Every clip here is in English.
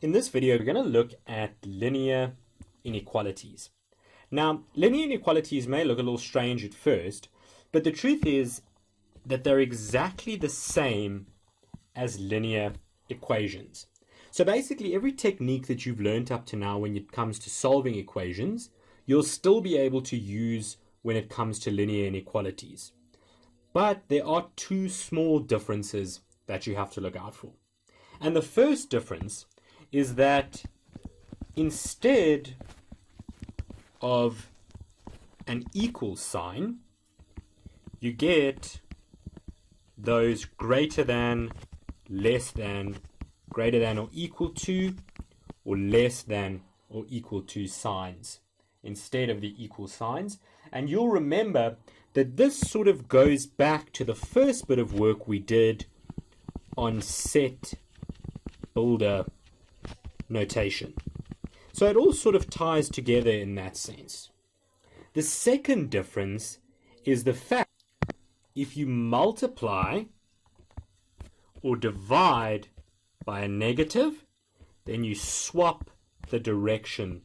In this video, we're going to look at linear inequalities. Now, linear inequalities may look a little strange at first, but the truth is that they're exactly the same as linear equations. So basically, every technique that you've learned up to now when it comes to solving equations, you'll still be able to use when it comes to linear inequalities. But there are two small differences that you have to look out for. And the first difference is that instead of an equal sign, you get those greater than, less than, greater than or equal to, or less than or equal to signs instead of the equal signs. And you'll remember that this sort of goes back to the first bit of work we did on set builder notation. So it all sort of ties together in that sense. The second difference is the fact if you multiply or divide by a negative, then you swap the direction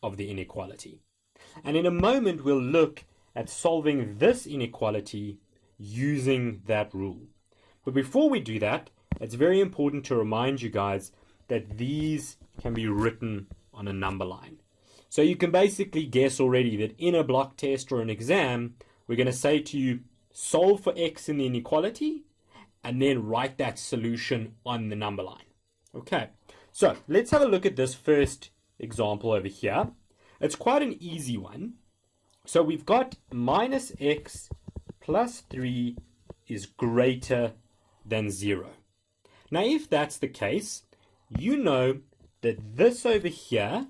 of the inequality. And in a moment we'll look at solving this inequality using that rule. But before we do that, it's very important to remind you guys that these can be written on a number line. So you can basically guess already that in a block test or an exam, we're going to say to you, solve for x in the inequality, and then write that solution on the number line. Okay, so let's have a look at this first example over here. It's quite an easy one. So we've got minus x plus 3 is greater than 0. Now if that's the case, you know that this over here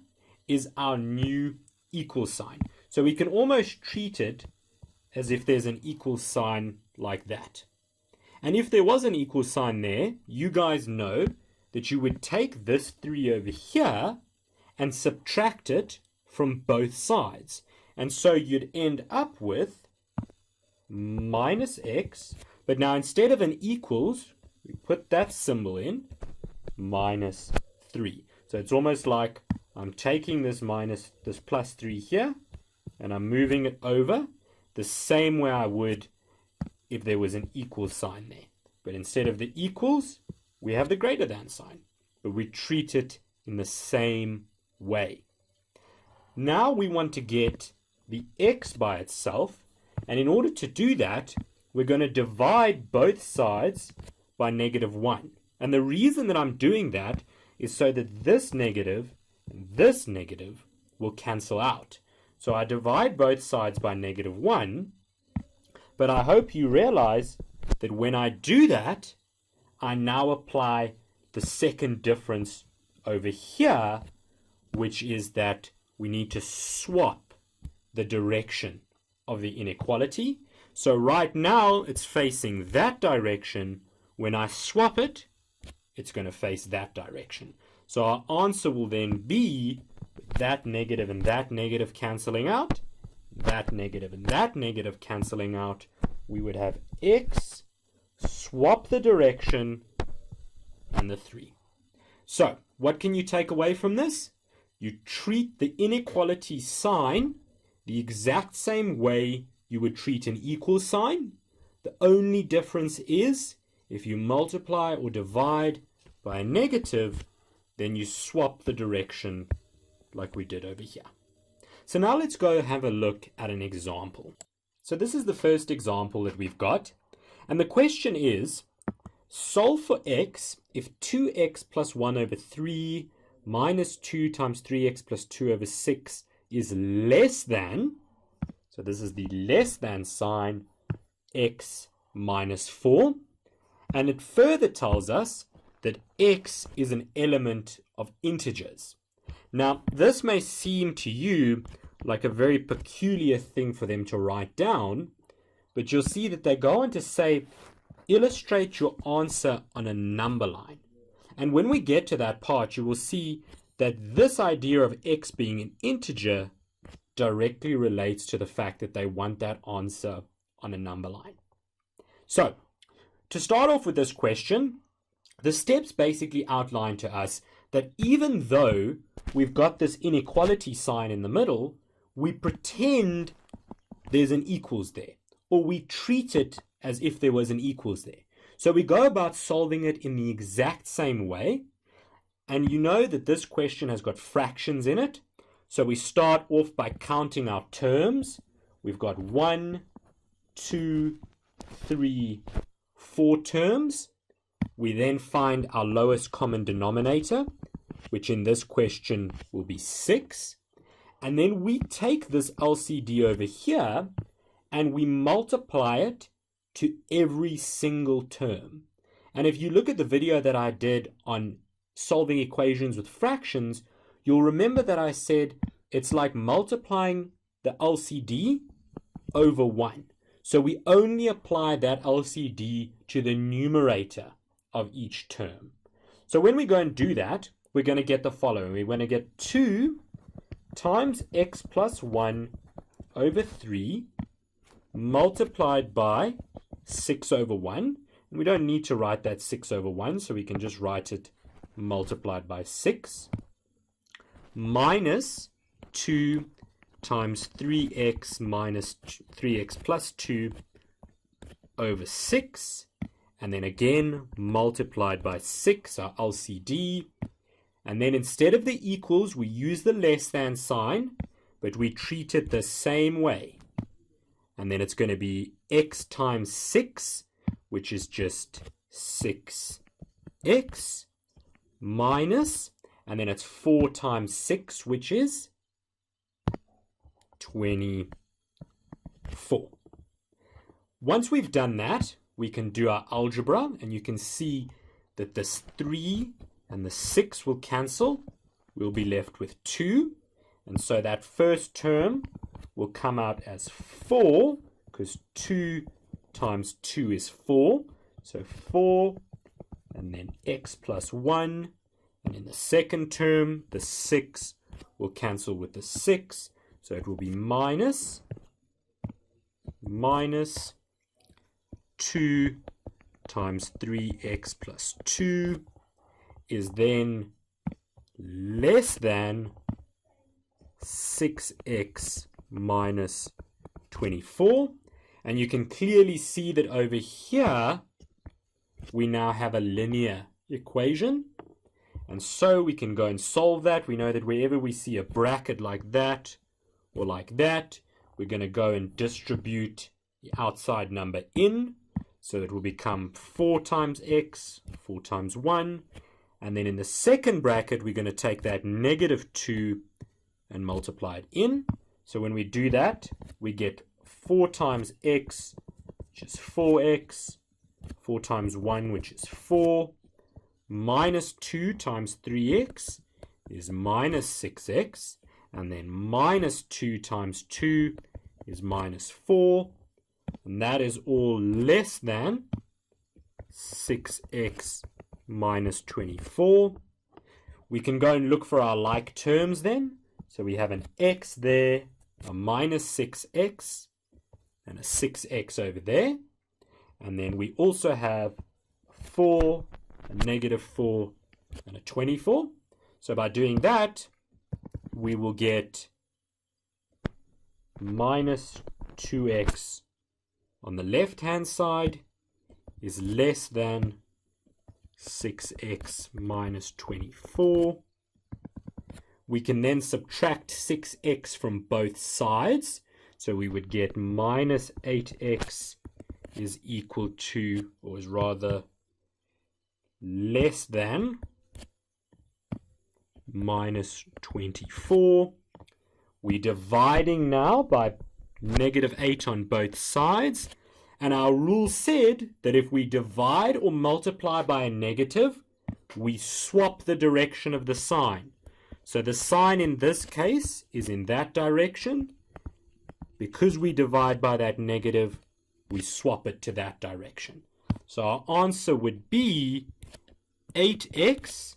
is our new equal sign. So we can almost treat it as if there's an equal sign like that. And if there was an equal sign there, you guys know that you would take this 3 over here and subtract it from both sides. And so you'd end up with minus x, but now instead of an equals, we put that symbol in, minus 3. So it's almost like I'm taking this plus 3 here, and I'm moving it over the same way I would if there was an equal sign there. But instead of the equals, we have the greater than sign. But we treat it in the same way. Now we want to get the x by itself, and in order to do that, we're going to divide both sides by -1. And the reason that I'm doing that is so that this negative and this negative will cancel out. So I divide both sides by -1, but I hope you realize that when I do that, I now apply the second difference over here, which is that we need to swap the direction of the inequality. So right now it's facing that direction. When I swap it, it's going to face that direction. So our answer will then be that negative and that negative cancelling out, that negative and that negative cancelling out. We would have x, swap the direction, and the 3. So what can you take away from this? You treat the inequality sign the exact same way you would treat an equal sign. The only difference is if you multiply or divide by a negative, then you swap the direction like we did over here. So now let's go have a look at an example. So this is the first example that we've got. And the question is, solve for x if 2x plus 1 over 3 minus 2 times 3x plus 2 over 6 is less than, so this is the less than sign, x minus 4. And it further tells us that x is an element of integers. Now, this may seem to you like a very peculiar thing for them to write down, but you'll see that they go on to say, illustrate your answer on a number line. And when we get to that part, you will see that this idea of x being an integer directly relates to the fact that they want that answer on a number line. So, to start off with this question, the steps basically outline to us that even though we've got this inequality sign in the middle, we pretend there's an equals there, or we treat it as if there was an equals there. So we go about solving it in the exact same way, and you know that this question has got fractions in it. So we start off by counting our terms. We've got 1, 2, 3, 4 terms. We then find our lowest common denominator, which in this question will be 6. And then we take this LCD over here and we multiply it to every single term. And if you look at the video that I did on solving equations with fractions, you'll remember that I said it's like multiplying the LCD over 1. So we only apply that LCD to the numerator of each term. So when we go and do that, we're going to get the following. We're going to get 2 times x plus 1 over 3 multiplied by 6 over 1. And we don't need to write that 6 over 1, so we can just write it multiplied by 6 minus 2 times 3x minus 3x plus 2 over 6. And then again multiplied by 6, our LCD. And then instead of the equals, we use the less than sign, but we treat it the same way. And then it's going to be x times 6, which is just 6x, minus, and then it's 4 times 6, which is 24. Once we've done that, we can do our algebra, and you can see that this 3 and the 6 will cancel. We'll be left with 2. And so that first term will come out as 4, because 2 times 2 is 4. So 4, and then x plus 1. And in the second term, the 6 will cancel with the 6. So it will be minus 2 times 3x plus 2 is then less than 6x minus 24. And you can clearly see that over here, we now have a linear equation. And so we can go and solve that. We know that wherever we see a bracket like that or like that, we're going to go and distribute the outside number in. So it will become 4 times x, 4 times 1. And then in the second bracket, we're going to take that negative 2 and multiply it in. So when we do that, we get 4 times x, which is 4x, 4 times 1, which is 4, minus 2 times 3x is minus 6x, and then minus 2 times 2 is minus 4, and that is all less than 6x minus 24. We can go and look for our like terms then. So we have an x there, a minus 6x, and a 6x over there. And then we also have 4, a negative 4, and a 24. So by doing that, we will get minus 2x on the left-hand side is less than 6x minus 24. We can then subtract 6x from both sides. So we would get minus 8x is equal to, or is rather less than, minus 24. We're dividing now by negative 8 on both sides. And our rule said that if we divide or multiply by a negative, we swap the direction of the sign. So the sign in this case is in that direction. Because we divide by that negative, we swap it to that direction. So our answer would be 8x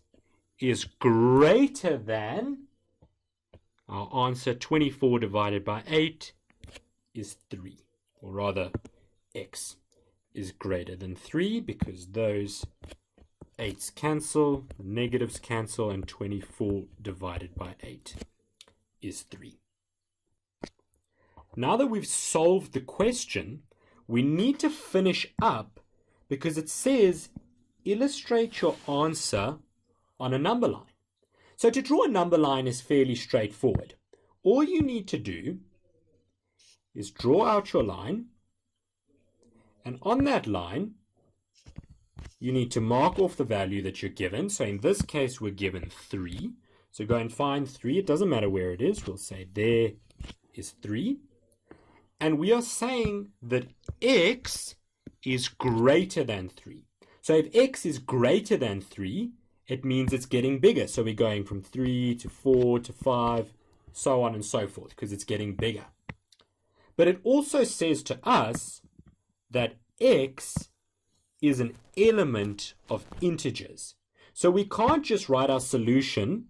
is greater than, our answer 24 divided by 8 is 3, or rather x is greater than 3 because those 8's cancel, negatives cancel, and 24 divided by 8 is 3. Now that we've solved the question, we need to finish up because it says illustrate your answer on a number line. So to draw a number line is fairly straightforward. All you need to do is draw out your line, and on that line you need to mark off the value that you're given. So in this case we're given 3. So go and find 3. It doesn't matter where it is. We'll say there is 3. And we are saying that x is greater than 3. So if x is greater than 3, it means it's getting bigger. So we're going from 3 to 4 to 5, so on and so forth, because it's getting bigger. But it also says to us that x is an element of integers. So we can't just write our solution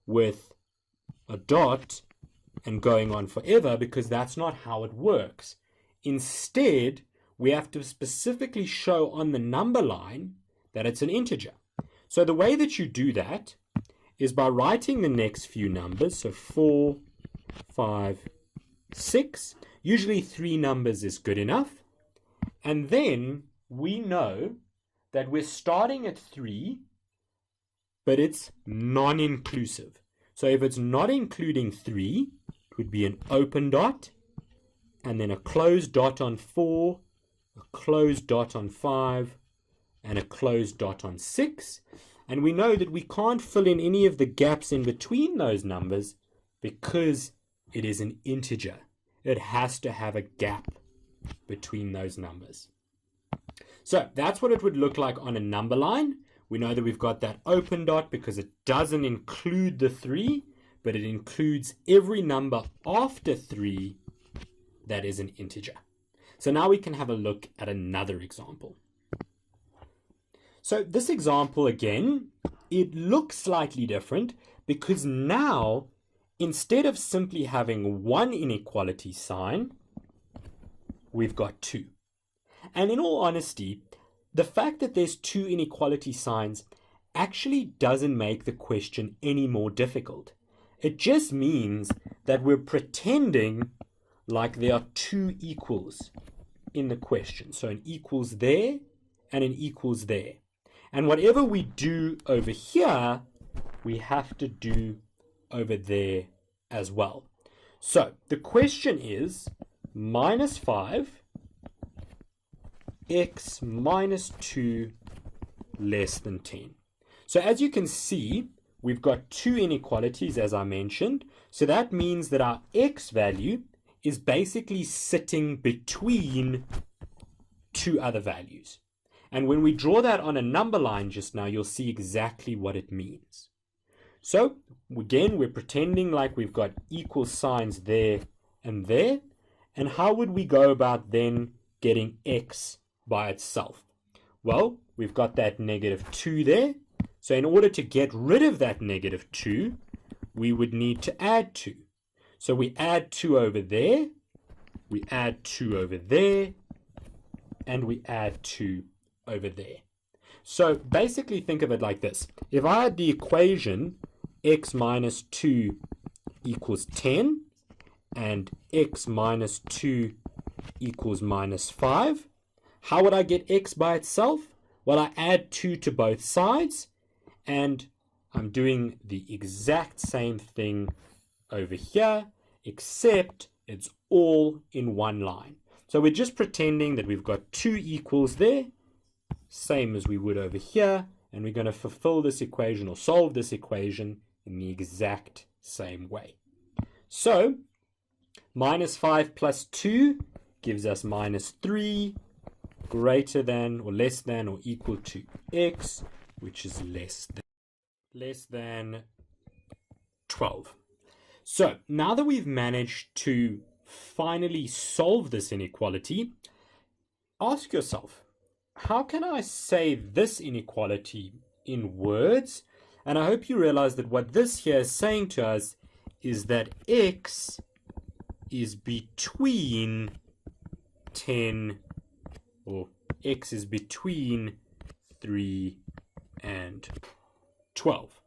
with a dot and going on forever, because that's not how it works. Instead, we have to specifically show on the number line that it's an integer. So the way that you do that is by writing the next few numbers. So 4, 5, 6. Usually 3 numbers is good enough. And then we know that we're starting at 3, but it's non-inclusive. So if it's not including 3, it would be an open dot, and then a closed dot on 4, a closed dot on 5, and a closed dot on 6. And we know that we can't fill in any of the gaps in between those numbers because it is an integer. It has to have a gap between those numbers. So that's what it would look like on a number line. We know that we've got that open dot because it doesn't include the 3, but it includes every number after 3 that is an integer. So now we can have a look at another example. So this example again, it looks slightly different because now instead of simply having one inequality sign, we've got 2. And in all honesty, the fact that there's 2 inequality signs actually doesn't make the question any more difficult. It just means that we're pretending like there are 2 equals in the question. So an equals there and an equals there. And whatever we do over here, we have to do over there as well. So the question is minus 5 x minus 2 less than 10. So as you can see, we've got 2 inequalities as I mentioned. So that means that our x value is basically sitting between 2 other values. And when we draw that on a number line just now, you'll see exactly what it means. So again, we're pretending like we've got equal signs there and there. And how would we go about then getting x by itself? Well, we've got that negative 2 there. So in order to get rid of that negative 2, we would need to add 2. So we add 2 over there, we add 2 over there, and we add 2 over there. So basically think of it like this. If I had the equation x minus 2 equals 10 and x minus 2 equals minus 5, how would I get x by itself? Well, I add 2 to both sides, and I'm doing the exact same thing over here, except it's all in one line. So we're just pretending that we've got 2 equals there, same as we would over here, and we're going to fulfill this equation or solve this equation in the exact same way. So minus 5 plus 2 gives us minus 3, greater than or less than or equal to x, which is less than 12. So now that we've managed to finally solve this inequality, ask yourself, how can I say this inequality in words? And I hope you realize that what this here is saying to us is that x is between 10 or x is between 3 and 12.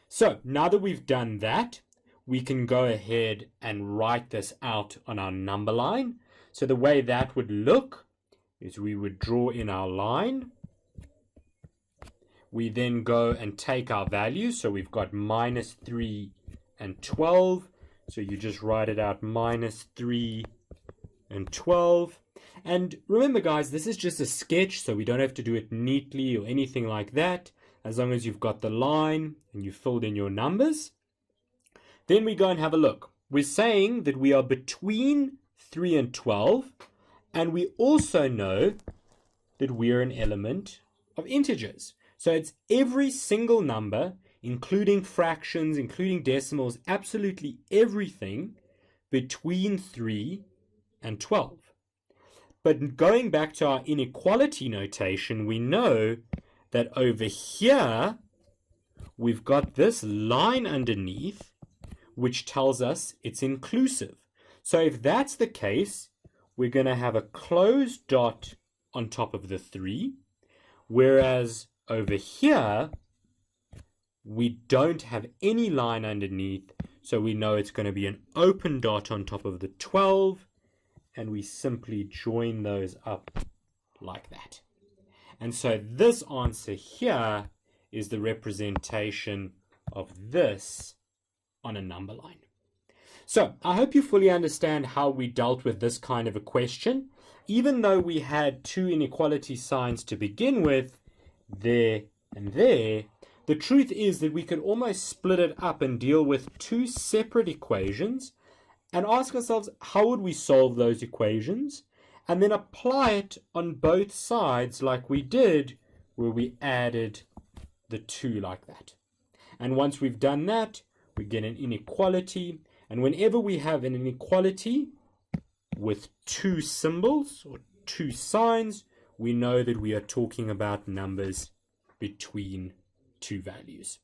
So now that we've done that, we can go ahead and write this out on our number line. So the way that would look is we would draw in our line. We then go and take our values. So we've got minus 3 and 12. So you just write it out, minus 3 and 12. And remember, guys, this is just a sketch, so we don't have to do it neatly or anything like that, as long as you've got the line and you filled in your numbers. Then we go and have a look. We're saying that we are between 3 and 12, and we also know that we are an element of integers. So it's every single number, including fractions, including decimals, absolutely everything between 3 and 12. But going back to our inequality notation, we know that over here, we've got this line underneath, which tells us it's inclusive. So if that's the case, we're going to have a closed dot on top of the 3, whereas over here, we don't have any line underneath, so we know it's going to be an open dot on top of the 12, and we simply join those up like that. And so this answer here is the representation of this on a number line. So I hope you fully understand how we dealt with this kind of a question. Even though we had two inequality signs to begin with, there and there, the truth is that we could almost split it up and deal with two separate equations and ask ourselves, how would we solve those equations? And then apply it on both sides like we did, where we added the 2 like that. And once we've done that, we get an inequality. And whenever we have an inequality with two symbols or two signs, we know that we are talking about numbers between two values.